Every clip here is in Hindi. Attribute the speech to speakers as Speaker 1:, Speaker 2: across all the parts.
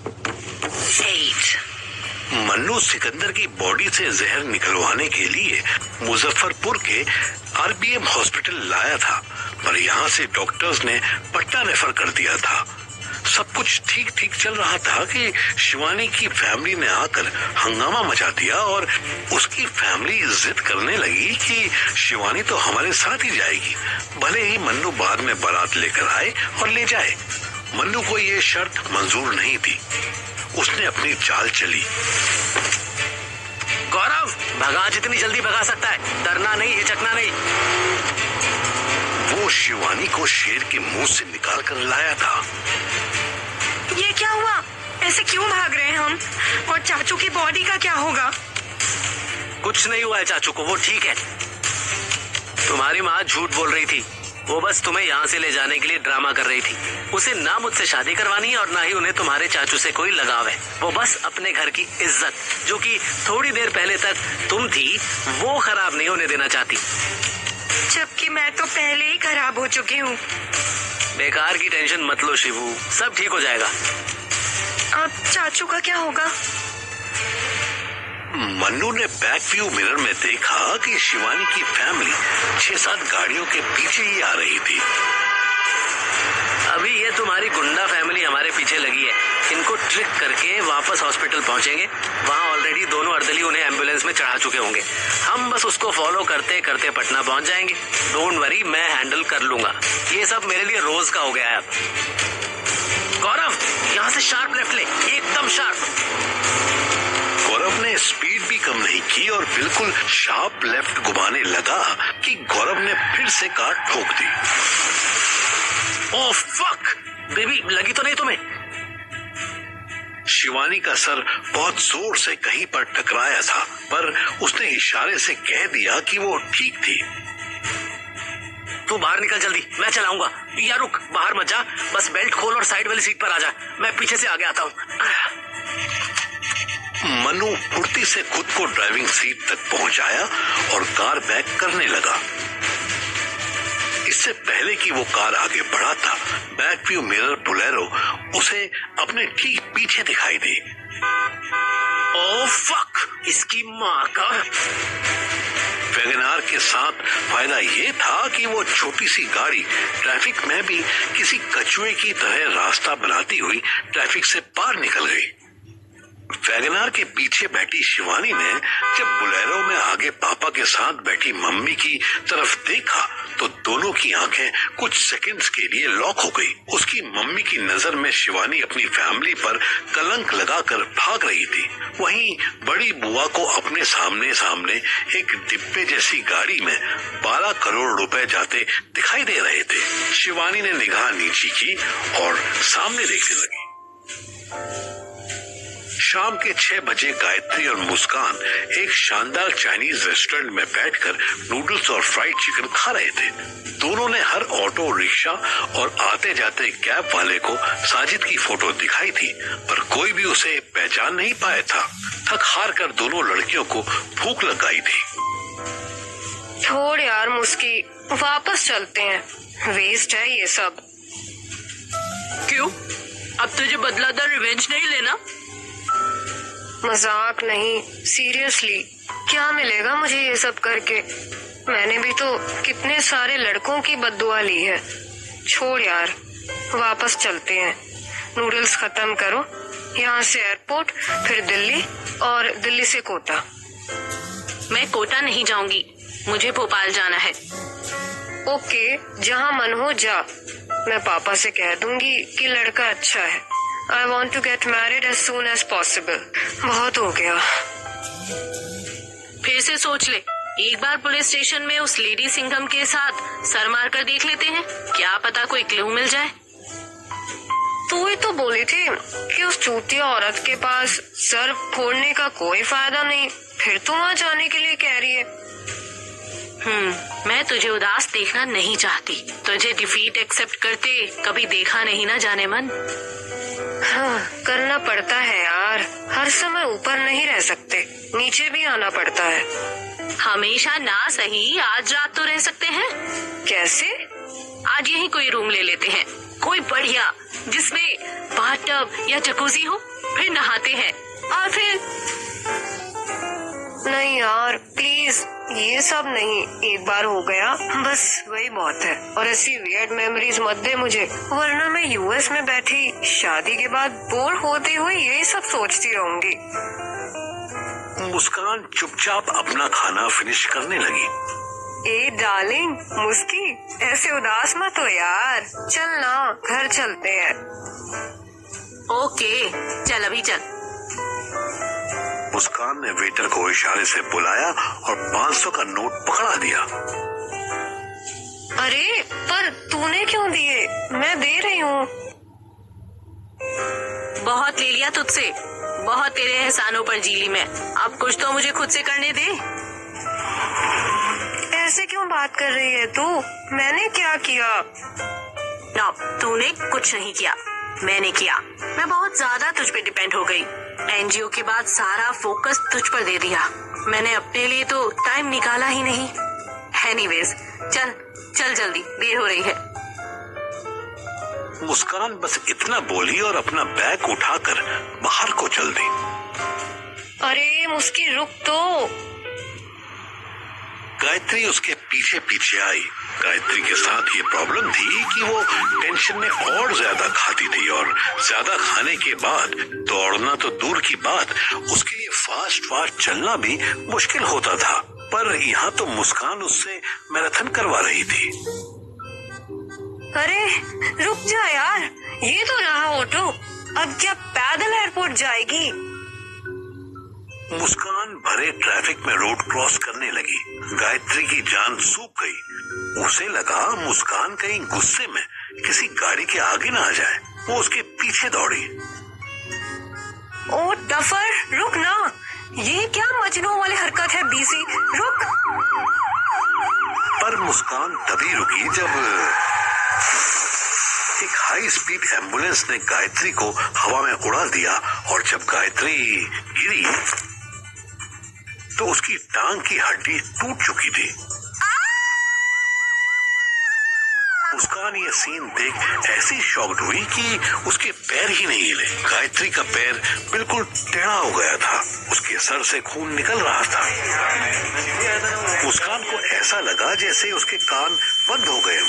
Speaker 1: 8।
Speaker 2: मन्नू सिकंदर की बॉडी से जहर निकलवाने के लिए मुजफ्फरपुर के आरबीएम हॉस्पिटल लाया था, पर यहाँ से डॉक्टर्स ने पटना रेफर कर दिया था। सब कुछ ठीक ठीक चल रहा था कि शिवानी की फैमिली ने आकर हंगामा मचा दिया और उसकी फैमिली जिद करने लगी कि शिवानी तो हमारे साथ ही जाएगी, भले ही मन्नू बाद में बारात लेकर आए और ले जाए। मन्नू को ये शर्त मंजूर नहीं थी। उसने अपनी चाल चली।
Speaker 3: गौरव, भगा जितनी जल्दी भगा सकता है, डरना नहीं, हिचकना नहीं।
Speaker 2: वो शिवानी को शेर के मुंह से निकाल कर लाया था।
Speaker 1: ये क्या हुआ? ऐसे क्यों भाग रहे हैं हम? और चाचू की बॉडी का क्या होगा?
Speaker 3: कुछ नहीं हुआ है चाचू को, वो ठीक है। तुम्हारी माँ झूठ बोल रही थी, वो बस तुम्हें यहाँ से ले जाने के लिए ड्रामा कर रही थी। उसे ना मुझसे शादी करवानी है और ना ही उन्हें तुम्हारे चाचू से कोई लगाव है। वो बस अपने घर की इज्जत, जो कि थोड़ी देर पहले तक तुम थी, वो खराब नहीं होने देना चाहती।
Speaker 1: जबकि मैं तो पहले ही खराब हो चुकी हूँ।
Speaker 3: बेकार की टेंशन मत लो शिवू, सब ठीक हो जाएगा।
Speaker 1: अब चाचू का क्या होगा?
Speaker 2: मन्नू ने बैक व्यू मिरर में देखा कि शिवानी की फैमिली 6-7 गाड़ियों के पीछे ही आ रही थी।
Speaker 3: अभी ये तुम्हारी गुंडा फैमिली हमारे पीछे लगी है। इनको ट्रिक करके वापस हॉस्पिटल पहुंचेंगे। वहाँ ऑलरेडी दोनों अर्दली उन्हें एम्बुलेंस में चढ़ा चुके होंगे। हम बस उसको फॉलो करते करते पटना पहुंच जाएंगे। डोंट वरी, मैं हैंडल कर लूंगा। ये सब मेरे लिए रोज का हो गया है अब। गौरव, यहाँ से शार्प लेफ्ट ले, एकदम शार्प।
Speaker 2: गौरव ने स्पीड भी कम नहीं की और बिल्कुल शार्प लेफ्ट घुमाने लगा कि गौरव ने फिर से कार ठोक दी।
Speaker 3: ओह फक, बेबी, लगी तो नहीं तुम्हें?
Speaker 2: शिवानी का सर बहुत जोर से कहीं पर टकराया था, पर उसने इशारे से कह दिया कि वो ठीक थी।
Speaker 3: तू बाहर निकल जल्दी, मैं चलाऊंगा। या रुक, बाहर मत जा, बस बेल्ट खोल और साइड वाली सीट पर आ जा। मैं पीछे से आगे आता हूँ।
Speaker 2: मनु फुर्ती से खुद को ड्राइविंग सीट तक पहुंचाया और कार बैक करने लगा। इससे पहले कि वो कार आगे बढ़ा था, बैक व्यू मिरर बोलेरो उसे अपने ठीक पीछे दिखाई दी।
Speaker 3: ओह फक, इसकी माँ का।
Speaker 2: वैगनार के साथ फायदा ये था कि वो छोटी सी गाड़ी ट्रैफिक में भी किसी कछुए की तरह रास्ता बनाती हुई ट्रैफिक से पार निकल गई। वैगनार के पीछे बैठी शिवानी ने जब बोलेरो में आगे पापा के साथ बैठी मम्मी की तरफ देखा तो दोनों की आंखें कुछ सेकंड्स के लिए लॉक हो गई। उसकी मम्मी की नजर में शिवानी अपनी फैमिली पर कलंक लगाकर भाग रही थी, वहीं बड़ी बुआ को अपने सामने सामने एक डिब्बे जैसी गाड़ी में 12 करोड़ रुपए जाते दिखाई दे रहे थे। शिवानी ने निगाह नीची की और सामने देखने लगी। शाम के 6 बजे गायत्री और मुस्कान एक शानदार चाइनीज रेस्टोरेंट में बैठकर नूडल्स और फ्राइड चिकन खा रहे थे। दोनों ने हर ऑटो रिक्शा और आते जाते कैब वाले को साजिद की फोटो दिखाई थी, पर कोई भी उसे पहचान नहीं पाया था। थक हार कर दोनों लड़कियों को भूख लग गई थी।
Speaker 1: छोड़ यार मुस्की, वापस चलते हैं, वेस्ट है ये सब।
Speaker 4: क्यों? अब तुझे बदलादार रिवेंज नहीं लेना?
Speaker 1: मजाक नहीं, सीरियसली। क्या मिलेगा मुझे ये सब करके? मैंने भी तो कितने सारे लड़कों की बद्दुआ ली है। छोड़ यार, वापस चलते हैं। नूडल्स खत्म करो, यहाँ से एयरपोर्ट, फिर दिल्ली और दिल्ली से कोटा।
Speaker 4: मैं कोटा नहीं जाऊंगी, मुझे भोपाल जाना है।
Speaker 1: ओके, जहाँ मन हो जा। मैं पापा से कह दूंगी कि लड़का अच्छा है। I want to get married as soon as possible. बहुत हो गया।
Speaker 4: फिर से सोच ले, एक बार पुलिस स्टेशन में उस लेडी सिंघम के साथ सर मार कर देख लेते हैं, क्या पता कोई क्लू मिल जाए।
Speaker 1: तू ही तो बोली थी कि उस चूतिया औरत के पास सर फोड़ने का कोई फायदा नहीं, फिर तू वहाँ जाने के लिए कह रही है।
Speaker 4: मैं तुझे उदास देखना नहीं चाहती। तुझे डिफीट एक्सेप्ट करते कभी देखा नहीं ना जाने मन।
Speaker 1: हाँ, करना पड़ता है यार, हर समय ऊपर नहीं रह सकते, नीचे भी आना पड़ता है।
Speaker 4: हमेशा ना सही, आज रात तो रह सकते हैं।
Speaker 1: कैसे?
Speaker 4: आज यहीं कोई रूम ले लेते हैं, कोई बढ़िया जिसमें बाथटब या जकूजी हो, फिर नहाते हैं और फिर।
Speaker 1: नहीं यार प्लीज, ये सब नहीं, एक बार हो गया बस वही बहुत है। और ऐसी वियर्ड मेमोरीज मत दे मुझे, वरना मैं यूएस में बैठी शादी के बाद बोर होते हुए यही सब सोचती रहूंगी।
Speaker 2: मुस्कान चुपचाप अपना खाना फिनिश करने लगी।
Speaker 1: ए डार्लिंग मुस्की, ऐसे उदास मत हो यार, चल ना घर चलते हैं।
Speaker 4: ओके चल अभी चल।
Speaker 2: मुस्कान ने वेटर को इशारे से बुलाया और 500 का नोट पकड़ा दिया।
Speaker 1: अरे पर तूने क्यों दिए, मैं दे रही हूँ।
Speaker 4: बहुत ले लिया तुझसे, बहुत तेरे एहसानों पर जी ली मैं, अब कुछ तो मुझे खुद से करने दे।
Speaker 1: ऐसे क्यों बात कर रही है तू, मैंने क्या किया।
Speaker 4: ना तूने कुछ नहीं किया, मैंने किया। मैं बहुत ज्यादा तुझ पे डिपेंड हो गई, एनजीओ के बाद सारा फोकस तुझ पर दे दिया। मैंने अपने लिए तो टाइम निकाला ही नहीं। एनीवेज चल चल जल्दी, देर हो रही है।
Speaker 2: मुस्कान बस इतना बोली और अपना बैग उठाकर बाहर को चल दी।
Speaker 1: अरे मुस्की रुक तो।
Speaker 2: गायत्री उसके पीछे पीछे आई। गायत्री के साथ ये प्रॉब्लम थी कि वो टेंशन में और ज्यादा खाती थी और ज्यादा खाने के बाद दौड़ना तो दूर की बात, उसके लिए फास्ट चलना भी मुश्किल होता था। पर यहाँ तो मुस्कान उससे मैराथन करवा रही थी।
Speaker 1: अरे रुक जा यार, ये तो रहा ऑटो, अब क्या पैदल एयरपोर्ट जाएगी।
Speaker 2: मुस्कान भरे ट्रैफिक में रोड क्रॉस करने लगी। गायत्री की जान सूख गई। उसे लगा मुस्कान कहीं गुस्से में किसी गाड़ी के आगे ना आ जाए। वो उसके पीछे दौड़ी।
Speaker 1: ओ डफर रुक ना, ये क्या मजनू वाली हरकत है बीसी, रुक।
Speaker 2: पर मुस्कान तभी रुकी जब एक हाई स्पीड एम्बुलेंस ने गायत्री को हवा में उड़ा दिया और जब गायत्री गिरी तो उसकी टांग की हड्डी टूट चुकी थी। मुस्कान ये सीन देख ऐसी शॉक्ड हुई कि उसके पैर ही नहीं हिले। गायत्री का पैर बिल्कुल टेढ़ा हो गया था, उसके सर से खून निकल रहा था। मुस्कान को ऐसा लगा जैसे उसके कान बंद हो गए।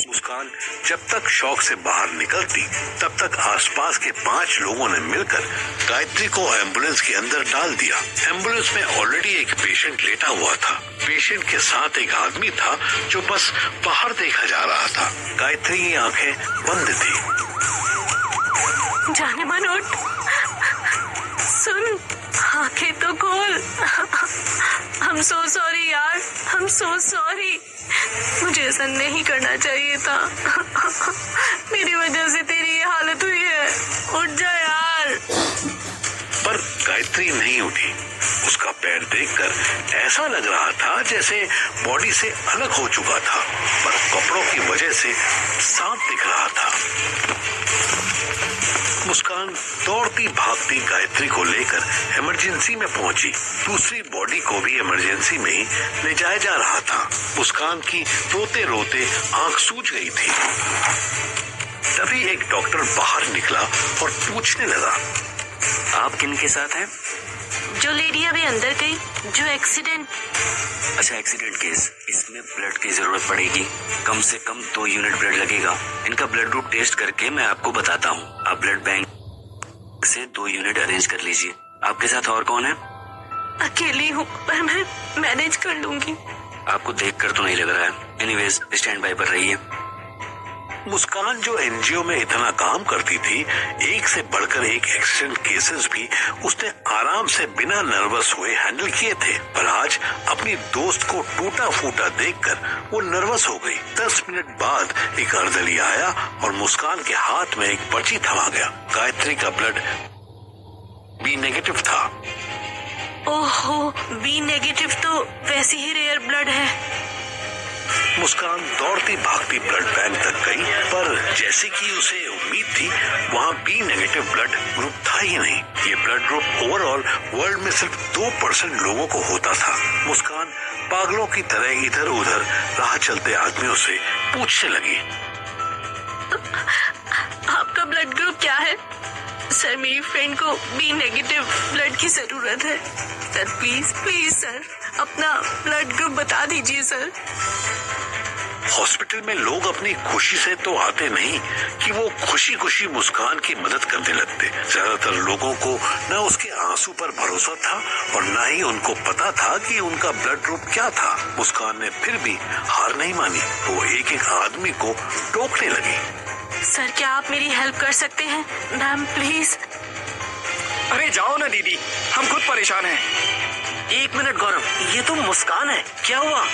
Speaker 2: मुस्कान जब तक शॉक से बाहर निकलती तब तक आसपास के 5 लोगों ने मिलकर गायत्री को एम्बुलेंस के अंदर डाल दिया। एम्बुलेंस में ऑलरेडी एक पेशेंट लेटा हुआ था। पेशेंट के साथ एक आदमी था जो बस बाहर देखा जा रहा था। गायत्री की आंखें बंद थी।
Speaker 4: जाने मन उठ, सुन, आंखें तो खोल। I'm so sorry यार, I'm so sorry। मुझे ऐसा नहीं करना चाहिए था। मेरी वजह से तेरी ये हालत हुई है, उठ जा यार।
Speaker 2: पर गायत्री नहीं उठी। उसका पैर देखकर ऐसा लग रहा था जैसे बॉडी से अलग हो चुका था, पर कपड़ों की वजह से साफ दिख रहा था। मुस्कान दौड़ती भागती गायत्री को लेकर इमरजेंसी में पहुंची। दूसरी बॉडी को भी इमरजेंसी में ही ले जाया जा रहा था। मुस्कान की रोते रोते आंख सूज गई थी। तभी एक डॉक्टर बाहर निकला और पूछने लगा,
Speaker 3: आप किन के साथ हैं?
Speaker 4: जो लेडी अभी अंदर गई, जो एक्सीडेंट।
Speaker 3: अच्छा, एक्सीडेंट केस। इसमें ब्लड की जरूरत पड़ेगी, कम से कम 2 यूनिट ब्लड लगेगा। इनका ब्लड ग्रुप टेस्ट करके मैं आपको बताता हूँ। आप ब्लड बैंक से 2 यूनिट अरेंज कर लीजिए। आपके साथ और कौन है?
Speaker 4: अकेली हूँ, पर मैं मैनेज कर लूंगी।
Speaker 3: आपको देखकर तो नहीं लग रहा है। एनीवेज स्टैंड बाय पर रहिए।
Speaker 2: मुस्कान जो एनजीओ में इतना काम करती थी, एक से बढ़कर एक एक्सीडेंट केसेस भी उसने आराम से बिना नर्वस हुए हैंडल किए थे। पर आज अपनी दोस्त को टूटा फूटा देखकर वो नर्वस हो गई। 10 मिनट बाद एक अर्दली आया और मुस्कान के हाथ में एक पर्ची थमा गया। गायत्री का ब्लड बी नेगेटिव था।
Speaker 4: ओहो, बी नेगेटिव तो वैसे ही रेयर ब्लड है।
Speaker 2: मुस्कान दौड़ती भागती ब्लड बैंक तक गई, पर जैसे कि उसे उम्मीद थी वहाँ बी नेगेटिव ब्लड ग्रुप था ही नहीं। ये ब्लड ग्रुप ओवरऑल वर्ल्ड में सिर्फ 2% लोगों को होता था। मुस्कान पागलों की तरह इधर उधर राह चलते आदमियों से पूछने लगी,
Speaker 4: आपका ब्लड ग्रुप क्या है? सर, मेरी फ्रेंड को बी नेगेटिव ब्लड की जरूरत है। सर प्लीज प्लीज सर, अपना ब्लड ग्रुप बता दीजिए सर।
Speaker 2: हॉस्पिटल में लोग अपनी खुशी से तो आते नहीं कि वो खुशी खुशी मुस्कान की मदद करने लगते। ज्यादातर लोगों को न उसके आंसू पर भरोसा था और न ही उनको पता था कि उनका ब्लड ग्रुप क्या था। मुस्कान ने फिर भी हार नहीं मानी। वो एक एक आदमी को टोकने लगी।
Speaker 4: सर, क्या आप मेरी हेल्प कर सकते हैं? Ma'am please.
Speaker 5: अरे जाओ ना दीदी, हम खुद परेशान हैं।
Speaker 3: 1 मिनट गौरव, ये तो मुस्कान है, क्या हुआ?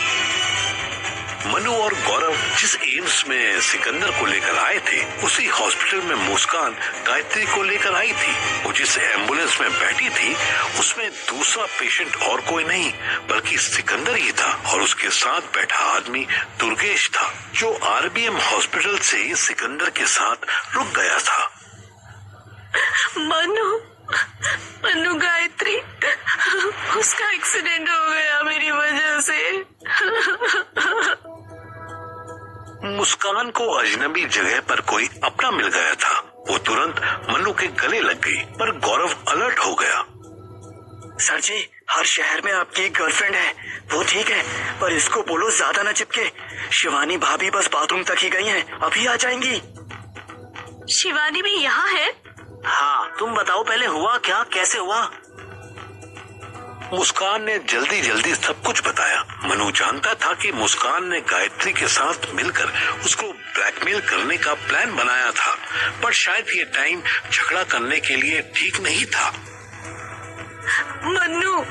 Speaker 2: मनु और गौरव जिस एम्स में सिकंदर को लेकर आए थे, उसी हॉस्पिटल में मुस्कान गायत्री को लेकर आई थी। वो जिस एम्बुलेंस में बैठी थी उसमें दूसरा पेशेंट और कोई नहीं बल्कि सिकंदर ही था और उसके साथ बैठा आदमी दुर्गेश था, जो आरबीएम हॉस्पिटल से सिकंदर के साथ रुक गया था।
Speaker 4: मनु गायत्री, उसका एक्सीडेंट हो गया मेरी वजह से।
Speaker 2: मुस्कान को अजनबी जगह पर कोई अपना मिल गया था। वो तुरंत मनु के गले लग गई, पर गौरव अलर्ट हो गया।
Speaker 5: सर जी, हर शहर में आपकी एक गर्लफ्रेंड है, वो ठीक है, पर इसको बोलो ज्यादा न चिपके। शिवानी भाभी बस बाथरूम तक ही गई हैं, अभी आ जाएंगी।
Speaker 4: शिवानी भी यहाँ है?
Speaker 3: हाँ, तुम बताओ पहले हुआ क्या, कैसे हुआ?
Speaker 2: मुस्कान ने जल्दी जल्दी सब कुछ बताया। मनु जानता था कि मुस्कान ने गायत्री के साथ मिलकर उसको ब्लैकमेल करने का प्लान बनाया था, पर शायद ये टाइम झगड़ा करने के लिए ठीक नहीं था।
Speaker 4: मनु,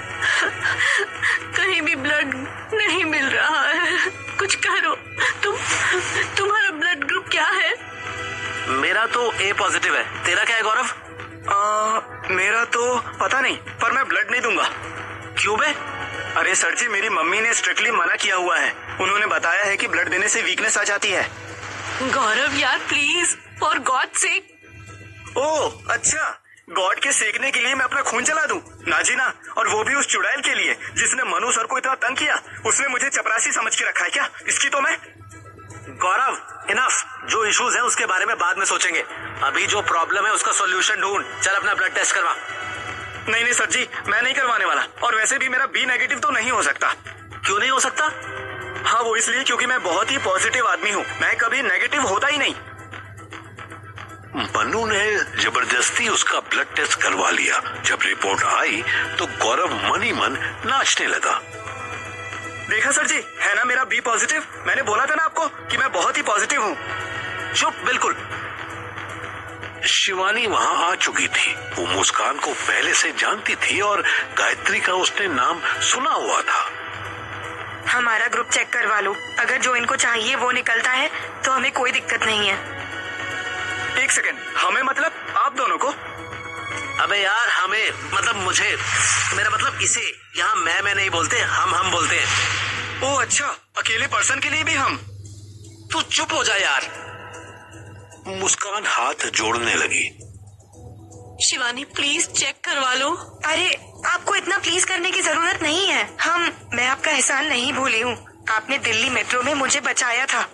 Speaker 4: कहीं भी ब्लड नहीं मिल रहा है, कुछ करो। तुम्हारा ब्लड ग्रुप क्या है?
Speaker 3: मेरा तो ए पॉजिटिव है। तेरा क्या है गौरव?
Speaker 5: मेरा तो पता नहीं, पर मैं ब्लड नहीं दूंगा।
Speaker 3: क्यों बे?
Speaker 5: अरे सर जी, मेरी मम्मी ने स्ट्रिक्टली मना किया हुआ है। उन्होंने बताया है कि ब्लड देने से वीकनेस आ जाती है।
Speaker 4: गौरव यार प्लीज, फॉर गॉड सेक।
Speaker 5: ओह अच्छा, गॉड के सेकने के लिए मैं अपना खून जला दूं? ना जी ना, और वो भी उस चुड़ैल के लिए जिसने मनु सर को इतना तंग किया। उसने मुझे चपरासी समझ के रखा है क्या? इसकी तो मैं।
Speaker 3: गौरव इनफ, जो इश्यूज है उसके बारे में बाद में सोचेंगे। अभी जो प्रॉब्लम है उसका सॉल्यूशन ढूंढ। चल अपना ब्लड टेस्ट करवा।
Speaker 5: नहीं नहीं सर जी, मैं नहीं करवाने वाला, और वैसे भी मेरा बी नेगेटिव तो नहीं हो सकता।
Speaker 3: क्यों नहीं हो सकता?
Speaker 5: हाँ, वो इसलिए क्योंकि मैं बहुत ही पॉजिटिव आदमी हूँ, मैं कभी नेगेटिव होता ही नहीं।
Speaker 2: मनु ने जबरदस्ती उसका ब्लड टेस्ट करवा लिया। जब रिपोर्ट आई तो गौरव मन ही मन नाचने लगा।
Speaker 5: देखा सर जी, है ना मेरा बी पॉजिटिव? मैंने बोला था ना आपको कि मैं बहुत ही पॉजिटिव हूँ।
Speaker 3: चुप, बिल्कुल।
Speaker 2: शिवानी वहां आ चुकी थी। वो मुस्कान को पहले से जानती थी और गायत्री का उसने नाम सुना हुआ था।
Speaker 6: हमारा ग्रुप चेक करवा लो, अगर जो इनको चाहिए वो निकलता है तो हमें कोई दिक्कत नहीं है।
Speaker 5: एक सेकंड, हमें मतलब आप दोनों को?
Speaker 3: अबे यार, हमें मतलब मुझे, मेरा मतलब इसे। यहाँ मैं नहीं बोलते, हम बोलते हैं।
Speaker 5: ओह अच्छा, अकेले पर्सन के लिए भी हम?
Speaker 3: तू चुप हो जा यार।
Speaker 2: मुस्कान हाथ जोड़ने लगी।
Speaker 4: शिवानी प्लीज चेक करवा लो।
Speaker 6: अरे आपको इतना प्लीज करने की जरूरत नहीं है। मैं आपका एहसान नहीं भूली हूँ। आपने दिल्ली मेट्रो में मुझे बचाया था।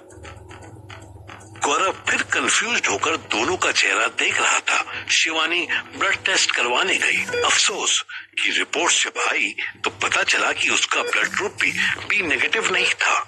Speaker 2: गौरव फिर कंफ्यूज्ड होकर दोनों का चेहरा देख रहा था। शिवानी ब्लड टेस्ट करवाने गई। अफसोस कि रिपोर्ट जब आई तो पता चला कि उसका ब्लड ग्रुप भी बी नेगेटिव नहीं था।